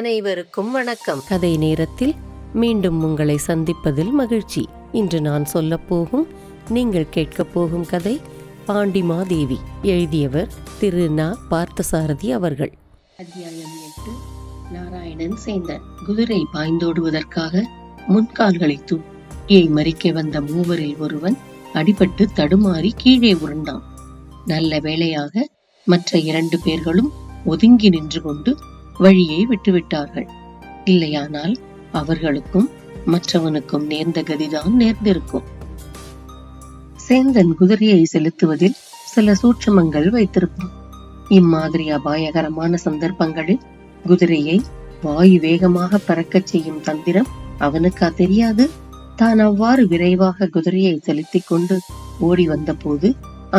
அனைவருக்கும் வணக்கம். கதை நேரத்தில் மீண்டும் உங்களை சந்திப்பதில் மகிழ்ச்சி. இன்று நான் சொல்லப்போகும் நீங்கள் கேட்கப் போகும் கதை பாண்டிமாதேவி. எழுதியவர் திரு நா. பார்த்தசாரதி அவர்கள். அத்தியாயம் 8. நாராயணன் சேந்தன். குதிரை பாய்ந்தோடுவதற்காக முன்கால்களை தூக்கியை மறிக்க வந்த மூவரில் ஒருவன் அடிபட்டு தடுமாறி கீழே உருண்டான். நல்ல வேளையாக மற்ற 2 பேர்களும் ஒதுங்கி நின்று கொண்டு வழியை விட்டுவிட்டார்கள். இல்லையானால் அவர்களுக்கும் மற்றவனுக்கும் நேர்ந்த கதிதான் நேர்ந்திருக்கும். சேந்தன் குதிரையை செலுத்துவதில் சில சூட்சமங்கள் வைத்திருப்பான். இம்மாதிரி அபாயகரமான சந்தர்ப்பங்களில் குதிரையை வாயு வேகமாக பறக்கச் செய்யும் தந்திரம் அவனுக்கா தெரியாது? தான் அவ்வாறு விரைவாக குதிரையை செலுத்திக் கொண்டு ஓடி வந்த போது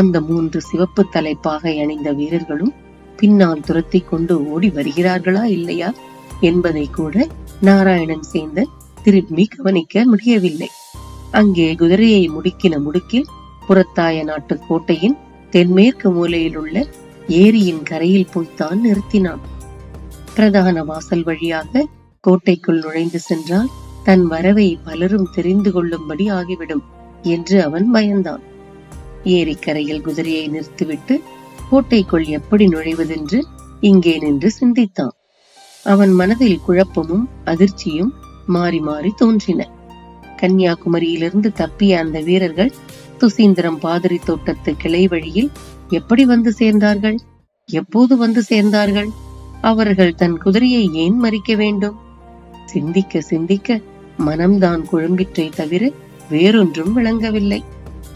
அந்த 3 சிவப்பு தலைப்பாகை அணிந்த வீரர்களும் பின்னால் துரத்தி கொண்டு ஓடி வருகிறார்களா இல்லையா என்பதை கூட நாராயணன் சேந்தன் திரும்பி கவனிக்க முடியவில்லை. அங்கே குதிரையை முடுக்கின முடுக்கில் புறத்தாய நாட்டு கோட்டையின் தென்மேற்கு மூலையில் உள்ள ஏரியின் கரையில் போய்த்தான் நிறுத்தினான். பிரதான வாசல் வழியாக கோட்டைக்குள் நுழைந்து சென்றால் தன் வரவை பலரும் தெரிந்து கொள்ளும்படி ஆகிவிடும் என்று அவன் பயந்தான். ஏரிக்கரையில் குதிரையை நிறுத்திவிட்டு கோட்டைக்குள் எப்படி நுழைவதென்று இங்கே நின்று சிந்தித்தான். அவன் மனதில் குழப்பமும் அதிர்ச்சியும் மாறி மாறி தோன்றின. கன்னியாகுமரியிலிருந்து தப்பிய அந்த வீரர்கள் துசீந்திரம் பாதிரி தோட்டத்து கிளை வழியில் எப்படி வந்து சேர்ந்தார்கள்? எப்போது வந்து சேர்ந்தார்கள்? அவர்கள் தன் குதிரையை ஏன் மறிக்க வேண்டும்? சிந்திக்க சிந்திக்க மனம்தான் குழம்பிற்றை தவிர வேறொன்றும் விளங்கவில்லை.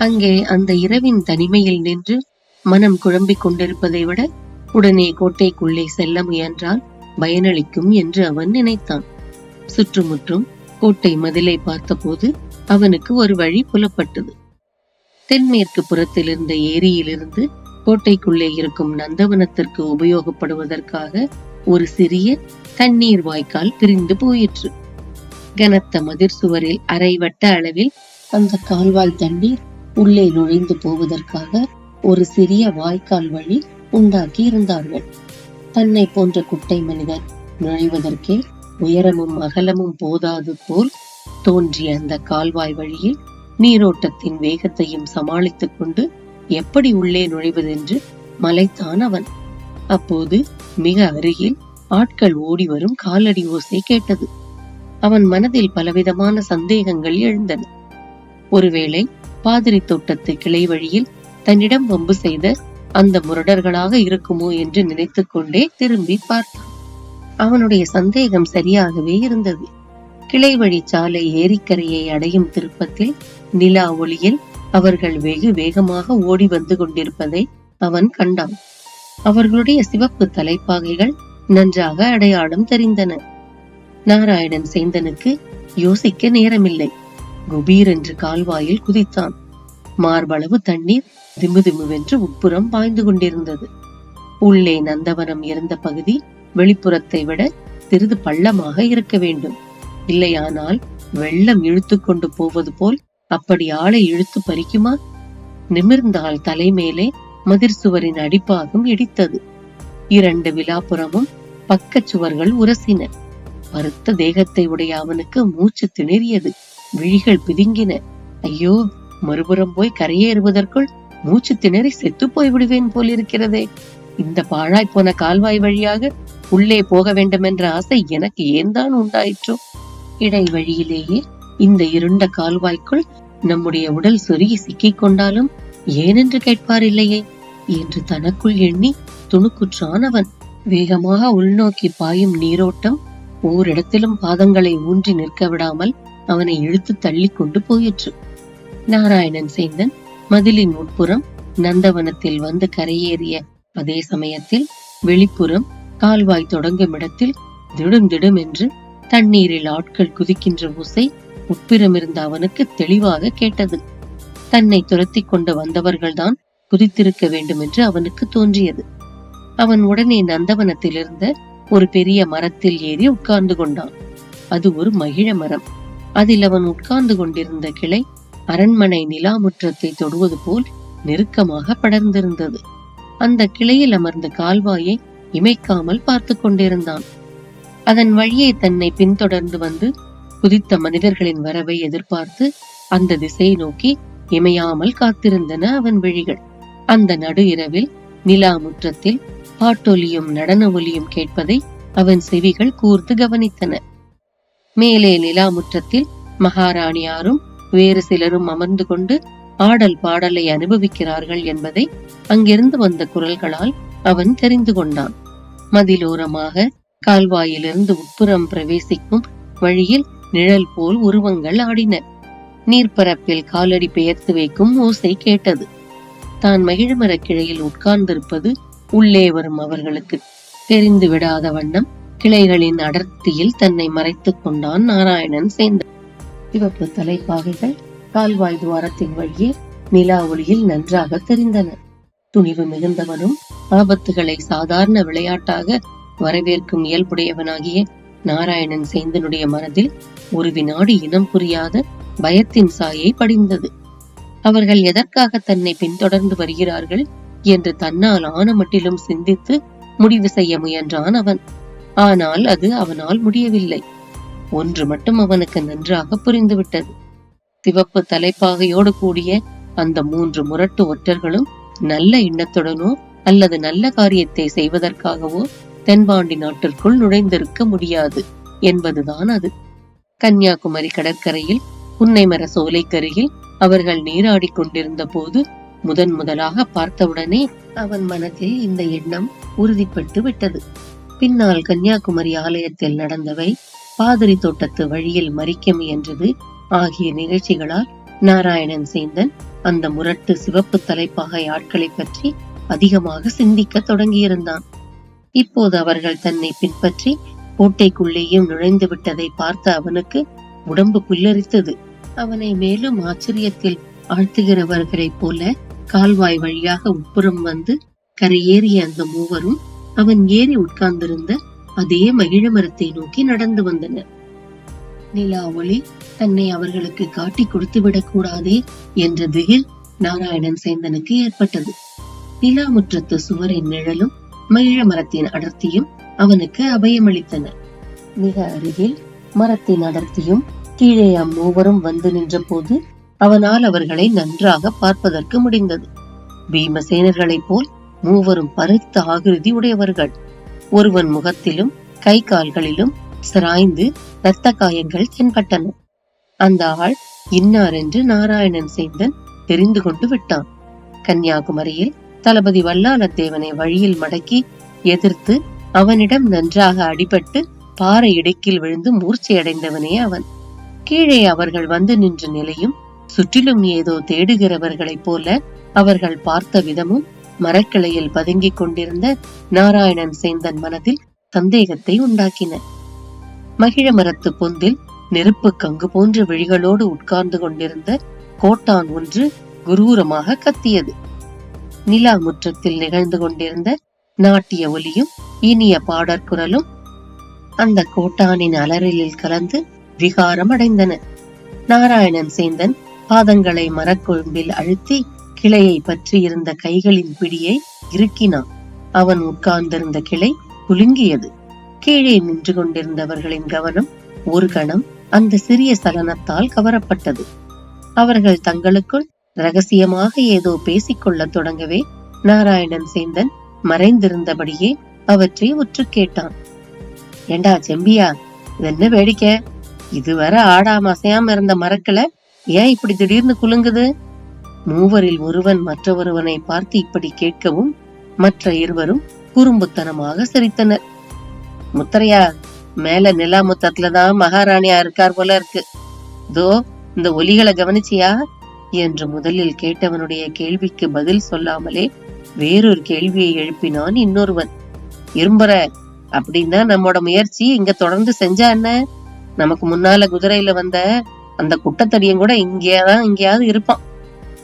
அங்கே அந்த இரவின் தனிமையில் நின்று மனம் குழம்பிக் கொண்டிருப்பதை விட உடனே கோட்டைக்குள்ளே செல்ல முயன்றால் பயனளிக்கும் என்று அவன் நினைத்தான். சுற்றுமுற்றும் கோட்டை மதிலை பார்த்தபோது அவனுக்கு ஒரு வழி புலப்பட்டது. தென்மேற்கு புறத்தில் இருந்த ஏரியிலிருந்து கோட்டைக்குள்ளே இருக்கும் நந்தவனத்திற்கு உபயோகப்படுவதற்காக ஒரு சிறிய தண்ணீர் வாய்க்கால் பிரிந்து போயிற்று. கனத்த மதிர் சுவரில் அரை வட்ட அளவில் அந்த கால்வாய் தண்ணீர் உள்ளே நுழைந்து போவதற்காக ஒரு சிறிய வாய்க்கால் வழி உண்டாக்கி இருந்தார்கள். தன்னை போன்ற குட்டை மனிதன் நுழைவதற்கே உயரமும் அகலமும் போதாது போல் தோன்றிய அந்த கால்வாய் வழியில் நீரோட்டத்தின் வேகத்தையும் சமாளித்துக் கொண்டு எப்படி உள்ளே நுழைவதென்று மலைத்தான் அவன். அப்போது மிக அருகில் ஆட்கள் ஓடி வரும் காலடி ஓசை கேட்டது. அவன் மனதில் பலவிதமான சந்தேகங்கள் எழுந்தன. ஒருவேளை பாதிரி தோட்டத்து கிளை வழியில் தன்னிடம் வம்பு செய்த அந்த முரடர்களாக இருக்குமோ என்று நினைத்துக் கொண்டே திரும்பி பார்த்தான். அவனுடைய சந்தேகம் சரியாகவே இருந்தது. கிளை வழி சாலை ஏரிக்கரையை அடையும் திருப்பத்தில் நிலா ஒளியில் அவர்கள் வெகு வேகமாக ஓடி வந்து கொண்டிருப்பதை அவன் கண்டான். அவர்களுடைய சிவப்பு தலைப்பாகைகள் நன்றாக அடையாளம் தெரிந்தன. நாராயணன் சேந்தனுக்கு யோசிக்க நேரமில்லை. குபீர் என்று கால்வாயில் குதித்தான். மார்பளவு தண்ணீர் திமுதிமுவென்று உட்புறம் பாய்ந்து கொண்டிருந்தது. உள்ளே நந்தவனம் இருந்த பகுதி வெளிப்புறத்தை விட சிறிது பள்ளமாக இருக்க வேண்டும். இல்லையானால் வெள்ளம் இழுத்து கொண்டு போவது போல் அப்படி ஆளை இழுத்து பறிக்குமா? நிமிர்ந்தால் தலைமேலே மதிர் சுவரின் அடிப்பாகம் இடித்தது. 2 விலாப்புறமும் பக்க சுவர்கள் உரசின. பருத்த தேகத்தை உடைய அவனுக்கு மூச்சு திணறியது. விழிகள் பிதுங்கின. ஐயோ, மறுபுறம் போய் கரையேறுவதற்குள் மூச்சு திணறி செத்து போய் விடுவேன் போலிருக்கிறதே. இந்த பாழாய் போன கால்வாய் வழியாக உள்ளே போக வேண்டும் என்ற ஆசை எனக்கு ஏன்தான் உண்டாயிற்றோ? இடைவழியிலேயே இந்த இருண்ட கால்வாய்க்குள் நம்முடைய உடல் சொருகி சிக்கிக் கொண்டாலும் ஏனென்று கேட்பார் இல்லையே என்று தனக்குள் எண்ணி துணுக்குற்றான் அவன். வேகமாக உள்நோக்கி பாயும் நீரோட்டம் ஓரிடத்திலும் பாதங்களை ஊன்றி நிற்க விடாமல் அவனை இழுத்து தள்ளி கொண்டு போயிற்று. நாராயணன் சேந்தன் மதிலின் உட்புறம் நந்தவனத்தில் வந்து கரையேறிய அதே சமயத்தில் வெளிப்புறம் கால்வாய் தொடங்கும் இடத்தில் திடும் திடும் என்று தண்ணீரில் ஆட்கள் குதிக்கின்ற ஓசை உட்புறமிருந்த அவனுக்கு தெளிவாக கேட்டது. தன்னை துரத்தி கொண்டு வந்தவர்கள்தான் குதித்திருக்க வேண்டும் என்று அவனுக்கு தோன்றியது. அவன் உடனே நந்தவனத்தில் இருந்த ஒரு பெரிய மரத்தில் ஏறி உட்கார்ந்து கொண்டான். அது ஒரு மகிழ மரம். அதில் அவன் உட்கார்ந்து கொண்டிருந்த கிளை அரண்மனை நிலாமுற்றத்தை தொடுவது போல் நெருக்கமாக படர்ந்திருந்தது. அந்த கிளையில் அமர்ந்த கால்வாயை இமைக்காமல் பார்த்து கொண்டிருந்தான். அதன் வழியே தன்னை பின்தொடர்ந்து வந்து குதித்த மனிதர்களின் வரவை எதிர்பார்த்து அந்த திசையை நோக்கி இமையாமல் காத்திருந்தன அவன் விழிகள். அந்த நடு இரவில் நிலா முற்றத்தில் பாட்டொலியும் நடன ஒலியும் கேட்பதை அவன் செவிகள் கூர்ந்து கவனித்தன. மேலே நிலா முற்றத்தில் மகாராணியாரும் வேறு சிலரும் அமர்ந்து கொண்டு ஆடல் பாடலை அனுபவிக்கிறார்கள் என்பதை அங்கிருந்து வந்த குரல்களால் அவன் தெரிந்து கொண்டான். மதிலோரமாக கால்வாயிலிருந்து உட்புறம் பிரவேசிக்கும் வழியில் நிழல் போல் உருவங்கள் ஆடின. நீர்ப்பரப்பில் காலடி பெயர்த்து வைக்கும் ஓசை கேட்டது. தான் மகிழ்மரக் கிளையில் உட்கார்ந்திருப்பது உள்ளே வரும் அவர்களுக்கு தெரிந்து விடாத வண்ணம் கிளைகளின் அடர்த்தியில் தன்னை மறைத்துக் கொண்டான் நாராயணன் சேந்தன். சிவப்பு தலைப்பாகைகள் கால்வாய் துவாரத்தின் வழியே நிலா ஒளியில் நன்றாக தெரிந்தன. துணிவு மிகுந்தவனும் ஆபத்துகளை சாதாரண விளையாட்டாக வரவேற்கும் இயல்புடையவனாகிய நாராயணன் சேந்தனுடைய மனதில் ஒரு வினாடி இனம் புரியாத பயத்தின் சாயை படிந்தது. அவர்கள் எதற்காக தன்னை பின்தொடர்ந்து வருகிறார்கள் என்று தன்னால் ஆன மட்டிலும் சிந்தித்து முடிவு செய்ய முயன்றான் அவன். ஆனால் அது அவனால் முடியவில்லை. ஒன்று மட்டும் அவனுக்கு நன்றாக புரிந்துவிட்டது. சிவப்பு தலைப்பாகையோடு கூடிய அந்த 3 முரட்டு ஒற்றர்களும் நல்ல எண்ணத்துடனோ அல்லது நல்ல காரியத்தை செய்வதற்காகவோ தென்பாண்டி நாட்டிற்குள் நுழைந்திருக்க முடியாது என்பதுதான் அது. கன்னியாகுமரி கடற்கரையில் புன்னைமர சோலைக்கருகில் அவர்கள் நீராடி கொண்டிருந்த போது முதலாக பார்த்தவுடனே அவன் மனத்தில் இந்த எண்ணம் உறுதிப்பட்டு விட்டது. பின்னால் கன்னியாகுமரி ஆலயத்தில் நடந்தவை, பாதிரி தோட்டத்து வழியில் மறிக்க முயன்றது ஆகிய நிகழ்ச்சிகளால் நாராயணன் சேந்தன் அந்த முரட்டு சிவப்பு தலைப்பாகை ஆட்களை பற்றி அதிகமாக சிந்திக்க தொடங்கியிருந்தான். இப்போது அவர்கள் தன்னை பின்பற்றி கோட்டைக்குள்ளேயும் நுழைந்து விட்டதை பார்த்த அவனுக்கு உடம்பு புல்லரித்தது. அவனை மேலும் ஆச்சரியத்தில் ஆழ்த்துகிறவர்களைப் போல கால்வாய் வழியாக உட்புறம் வந்து கரையேறிய அந்த மூவரும் அவன் ஏறி உட்கார்ந்திருந்த அதே மகிழ மரத்தை நோக்கி நடந்து வந்தனர். நிலா ஒளி தன்னை அவர்களுக்கு காட்டி கொடுத்து விடக் கூடாதே என்ற திகில் நாராயணன் சேந்தனுக்கு ஏற்பட்டது. நிலா முற்றத்து சுவரின் நிழலும் மகிழ மரத்தின் அடர்த்தியும் அவனுக்கு அபயமளித்தன. மிக அருகில் மரத்தின் அடர்த்தியும் கீழே அம்மூவரும் வந்து நின்ற போது அவனால் அவர்களை நன்றாக பார்ப்பதற்கு முடிந்தது. பீமசேனர்களைப் போல் மூவரும் பருத்த ஆகிருதி உடையவர்கள். ஒருவன் முகத்திலும் கை கால்களிலும் சிராய்ந்து இரத்த காயங்கள் தென்பட்டன. அந்த ஆள் இன்னார் என்று நாராயணன் சேந்தன் தெரிந்து கொண்டு விட்டான். கன்னியாகுமரியில் தளபதி வல்லாளத்தேவனை வழியில் மடக்கி எதிர்த்து அவனிடம் நன்றாக அடிபட்டு பாறை இடுக்கில் விழுந்து மூர்ச்சையடைந்தவனே அவன். கீழே அவர்கள் வந்து நின்ற நிலையும் சுற்றிலும் ஏதோ தேடுகிறவர்களைப் போல அவர்கள் பார்த்த விதமும் மரக்கிளையில் பதுங்கிக் கொண்டிருந்த நாராயணன் சேந்தன் மனதில் சந்தேகத்தை உண்டாக்கின. மகிழ மரத்து பொந்தில் நெருப்பு கங்கு போன்ற விழிகளோடு உட்கார்ந்து கொண்டிருந்த கோட்டான் ஒன்று குரூரமாக கத்தியது. நிலா முற்றத்தில் நிகழ்ந்து கொண்டிருந்த நாட்டிய ஒலியும் இனிய பாடற்குரலும் அந்த கோட்டானின் அலறலில் கலந்து விகாரம் அடைந்தன. நாராயணன் சேந்தன் பாதங்களை மரக்கொழும்பில் அழுத்தி கிளையை பற்றி இருந்த கைகளின் பிடியை இறுக்கினான். அவன் உட்கார்ந்திருந்த கிளை குலுங்கியது. கீழே நின்று கொண்டிருந்தவர்களின் கவனம் ஒரு கணம் அந்த சிறிய சலனத்தால் கவரப்பட்டது. அவர்கள் தங்களுக்குள் ரகசியமாக ஏதோ பேசிக்கொள்ள தொடங்கவே நாராயணன் சேந்தன் மறைந்திருந்தபடியே அவற்றை உற்று கேட்டான். ஏண்டா செம்பியா, இது என்ன வேடிக்கை? இதுவரை ஆடாம அசையாம இருந்த மரக்கிளை ஏன் இப்படி திடீர்னு குலுங்குது? மூவரில் ஒருவன் மற்றொருவனை பார்த்து இப்படி கேட்கவும் மற்ற இருவரும் குறும்புத்தனமாக சிரித்தனர். முத்தரையா, மேல நிலா முத்தத்துலதான் மகாராணியா இருக்கார் போல இருக்கு. தோ இந்த ஒலிகளை கவனிச்சியா என்று முதலில் கேட்டவனுடைய கேள்விக்கு பதில் சொல்லாமலே வேறொரு கேள்வியை எழுப்பினான் இன்னொருவன். இரும்புற, அப்படின்னா நம்மோட முயற்சி இங்க தொடர்ந்து செஞ்சா என்ன? நமக்கு முன்னால குதிரையில வந்த அந்த குட்டத்தடியும் கூட இங்கேயாவது இருப்பான்.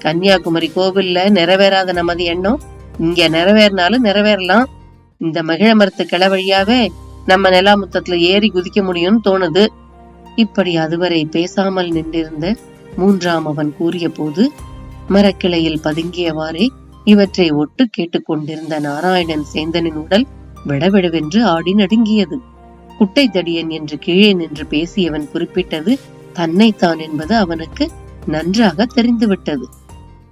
கன்னியாகுமரி கோவில்ல நிறைவேறாத நமது எண்ணம் இங்க நிறைவேறினாலும் நிறைவேறலாம். இந்த மகிழ மரத்து கிளை வழியாவே நம்ம நிலாமுத்தத்துல ஏறி குதிக்க முடியும்னு தோணுது. இப்படி அதுவரை பேசாமல் நின்றிருந்த மூன்றாம் அவன் கூறிய போது மரக்கிளையில் பதுங்கியவாறே இவற்றை ஒட்டு கேட்டுக்கொண்டிருந்த நாராயணன் சேந்தனின் உடல் விடவிடவென்று ஆடி நடுங்கியது. குட்டை தடியன் என்று கீழே நின்று பேசியவன் குறிப்பிட்டது தன்னைத்தான் என்பது அவனுக்கு நன்றாக தெரிந்துவிட்டது.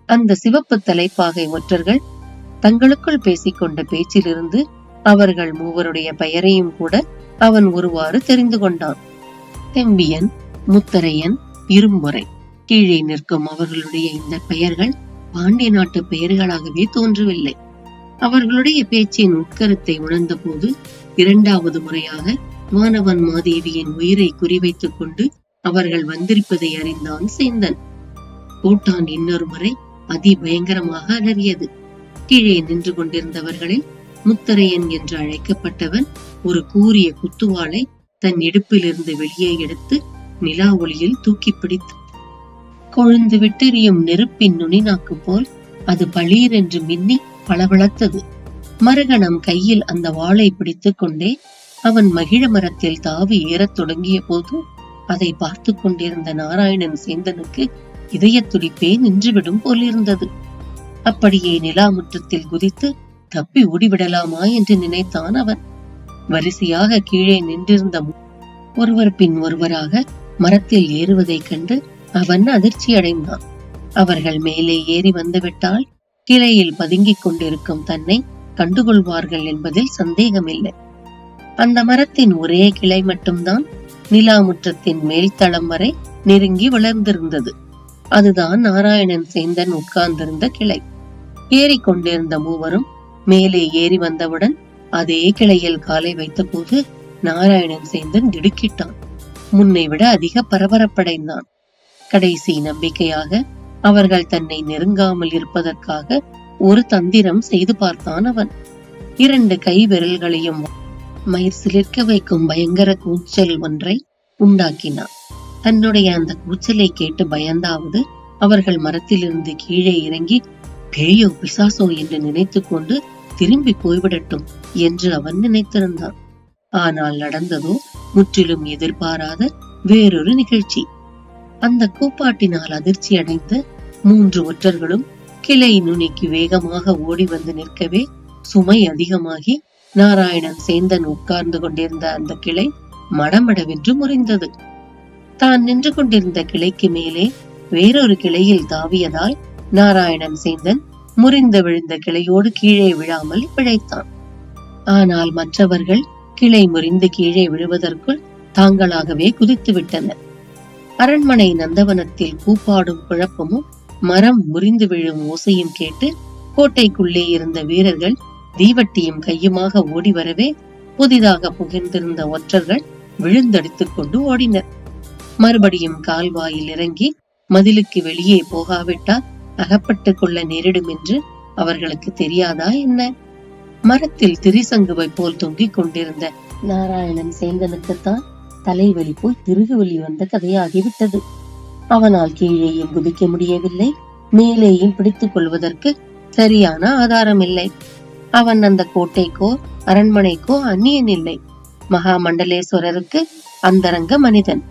அந்த சிவப்பு தலைப்பாகை ஒற்றர்கள் தங்களுக்குள் பேசிக்கொண்ட பேச்சிலிருந்து அவர்கள் மூவருடைய பெயரையும் கூட அவன் ஒருவாறு தெரிந்து கொண்டான். செம்பியன், முத்தரையன், இரும்பொறை. கீழே நிற்கும் அவர்களுடைய இந்த பெயர்கள் பாண்டிய நாட்டு பெயர்களாகவே தோன்றவில்லை. அவர்களுடைய பேச்சின் உட்கருத்தை உணர்ந்த போது இரண்டாவது முறையாக வானவன் மாதேவியின் உயிரை குறிவைத்துக் கொண்டு அவர்கள் வந்திருப்பதை அறிந்தான் சேந்தன். கோட்டான் இன்னொரு முறை அதிபயங்கரமாக அலறியது. கீழே நின்று கொண்டிருந்தவர்களில் முத்தரையன் என்று அழைக்கப்பட்டவன் ஒரு கூரிய குத்துவாளை தன் இடுப்பிலிருந்து வெளியே எடுத்து நிலா ஒளியில் தூக்கி பிடித்து கொழுந்து விட்டெறியும் நெருப்பின் நுனிநாக்கு போல் அது பளீர் என்று மின்னி பளபளத்தது. மறுகணம் கையில் அந்த வாளை பிடித்துக் கொண்டே அவன் மகிழ மரத்தில் தாவி ஏறத் தொடங்கிய போது அதை பார்த்து கொண்டிருந்த நாராயணன் சேந்தனுக்கு இதய துடிப்பே நின்றுவிடும் போலிருந்தது. அப்படியே நிலா முற்றத்தில் குதித்து தப்பி ஓடிவிடலாமா என்று நினைத்தான் அவன். வரிசையாக கீழே நின்றிருந்த ஒருவர் பின் ஒருவராக மரத்தில் ஏறுவதைக் கண்டு அவன் அதிர்ச்சி அடைந்தான். அவர்கள் மேலே ஏறி வந்துவிட்டால் கிளையில் பதுங்கிக் கொண்டிருக்கும் தன்னை கண்டுகொள்வார்கள் என்பதில் சந்தேகமில்லை. அந்த மரத்தின் ஒரே கிளை மட்டும்தான் நிலா முற்றத்தின் மேல்தளம் வரை நெருங்கி வளர்ந்திருந்தது. அதுதான் நாராயணன் சேந்தன் உட்கார்ந்திருந்த கிளை. ஏறிக்கொண்டிருந்த மூவரும் மேலே ஏறி வந்தவுடன் அதே கிளையில் காலை வைத்த போது நாராயணன் சேந்தன் திடுக்கிட்டான். முன்னை விட அதிக பரபரப்படைந்தான். கடைசி நம்பிக்கையாக அவர்கள் தன்னை நெருங்காமல் இருப்பதற்காக ஒரு தந்திரம் செய்து பார்த்தான் அவன். 2 கை விரல்களையும் மயிர் சிலிர்க்க வைக்கும் பயங்கர கூச்சல் ஒன்றை உண்டாக்கினான். தன்னுடைய அந்த கூச்சலை கேட்டு பயந்தாவது அவர்கள் மரத்திலிருந்து கீழே இறங்கி பேயோ பிசாசோ என்று நினைத்து கொண்டு திரும்பி போய்விடட்டும் என்று அவன் நினைத்திருந்தான். ஆனால் நடந்ததோ முற்றிலும் எதிர்பாராத வேறொரு நிகழ்ச்சி. அந்த கூப்பாட்டினால் அதிர்ச்சி அடைந்த 3 ஒற்றர்களும் கிளை நுனிக்கு வேகமாக ஓடி வந்து நிற்கவே சுமை அதிகமாகி நாராயணன் சேந்தன் உட்கார்ந்து கொண்டிருந்த அந்த கிளை மடமடவென்று முறிந்தது. தான் நின்று கொண்டிருந்த கிளைக்கு மேலே வேறொரு கிளையில் தாவியதால் நாராயணன் சேந்தன் முறிந்து விழுந்த கிளையோடு கீழே விழாமல் பிழைத்தான். ஆனால் மற்றவர்கள் கிளை முறிந்து கீழே விழுவதற்குள் தாங்களாகவே குதித்து விட்டனர். அரண்மனை நந்தவனத்தில் கூப்பாடும் குழப்பமும் மரம் முறிந்து விழும் ஓசையும் கேட்டு கோட்டைக்குள்ளே இருந்த வீரர்கள் தீவட்டியும் கையுமாக ஓடி வரவே புதிதாக புகிர்ந்திருந்த ஒற்றர்கள் விழுந்தடித்துக் கொண்டு ஓடினர். மறுபடியும் கால்வாயில் இறங்கி மதிலுக்கு வெளியே போகாவிட்டால் அகப்பட்டுக் கொள்ள நேரிடும் என்று அவர்களுக்கு தெரியாதா என்ன? மரத்தில் திரிசங்குவை போல் தொங்கிக் கொண்டிருந்த நாராயணன் சேந்தனுக்குத்தான் தலைவலி போய் திருகுவலி வந்த கதையாகிவிட்டது. அவனால் கீழேயும் குதிக்க முடியவில்லை, மேலேயும் பிடித்துக் கொள்வதற்கு சரியான ஆதாரம் இல்லை. அவன் அந்த கோட்டைக்கோ அரண்மனைக்கோ அந்நியன் இல்லை. மகாமண்டலேஸ்வரருக்கு அந்தரங்க மனிதன்.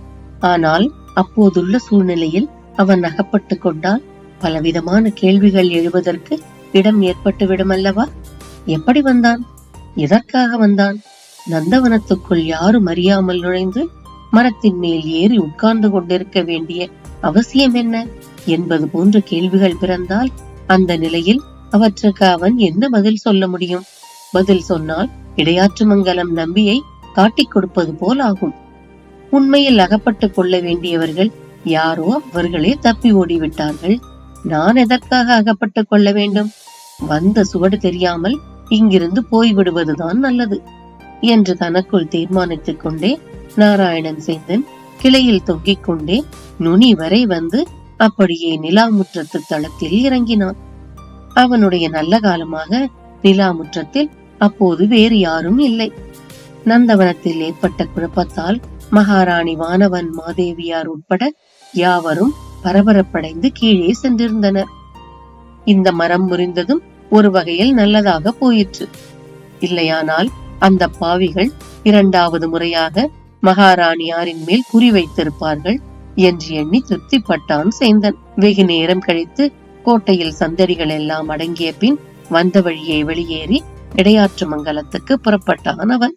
ஆனால் அப்போதுள்ள சூழ்நிலையில் அவன் அகப்பட்டுக் கொண்டால் பலவிதமான கேள்விகள் எழுவதற்கு இடம் ஏற்பட்டுவிடும் அல்லவா? எப்படி வந்தான்? எதற்காக வந்தான்? நந்தவனத்துக்குள் யாரும் அறியாமல் நுழைந்து மரத்தின் மேல் ஏறி உட்கார்ந்து கொண்டிருக்க வேண்டிய அவசியம் என்ன என்பது போன்ற கேள்விகள் பிறந்தால் அந்த நிலையில் அவற்றுக்கு அவன் என்ன பதில் சொல்ல முடியும்? பதில் சொன்னால் இடையாற்றுமங்கலம் நம்பியை காட்டிக் கொடுப்பது போல் ஆகும். உண்மையில் அகப்பட்டுக் கொள்ள வேண்டியவர்கள் யாரோ அவர்களே தப்பி ஓடிவிட்டார்கள். நான் எதற்காக அகப்பட்டுக் கொள்ள வேண்டும்? வந்த சுவடு தெரியாமல் இங்கிருந்து போய்விடுவதுதான் நல்லது என்று தனக்குள் தீர்மானித்துக் கொண்டே நாராயணன் சேந்தன் கிளையில் தொங்கிக் கொண்டே நுனி வரை வந்து அப்படியே நிலாமுற்றத்து தளத்தில் இறங்கினான். அவனுடைய நல்ல காலமாக நிலாமுற்றத்தில் அப்போது வேறு யாரும் இல்லை. நந்தவனத்தில் ஏற்பட்ட குழப்பத்தால் மகாராணி வானவன் மாதேவியார் உட்பட யாவரும் பரபரப்படைந்து கீழே சென்றிருந்தனர். இந்த மரம் முறிந்ததும் ஒரு வகையில் நல்லதாக போயிற்று. இல்லையானால் அந்த பாவிகள் 2வது முறையாக மகாராணியாரின் மேல் குறி வைத்திருப்பார்கள் என்று எண்ணி திருப்திப்பட்டான் சேந்தன். வெகு நேரம் கழித்து கோட்டையில் சந்தடிகள் எல்லாம் அடங்கிய பின் வந்த வழியே வெளியேறி இடையாற்றுமங்கலத்துக்கு புறப்பட்டான் அவன்.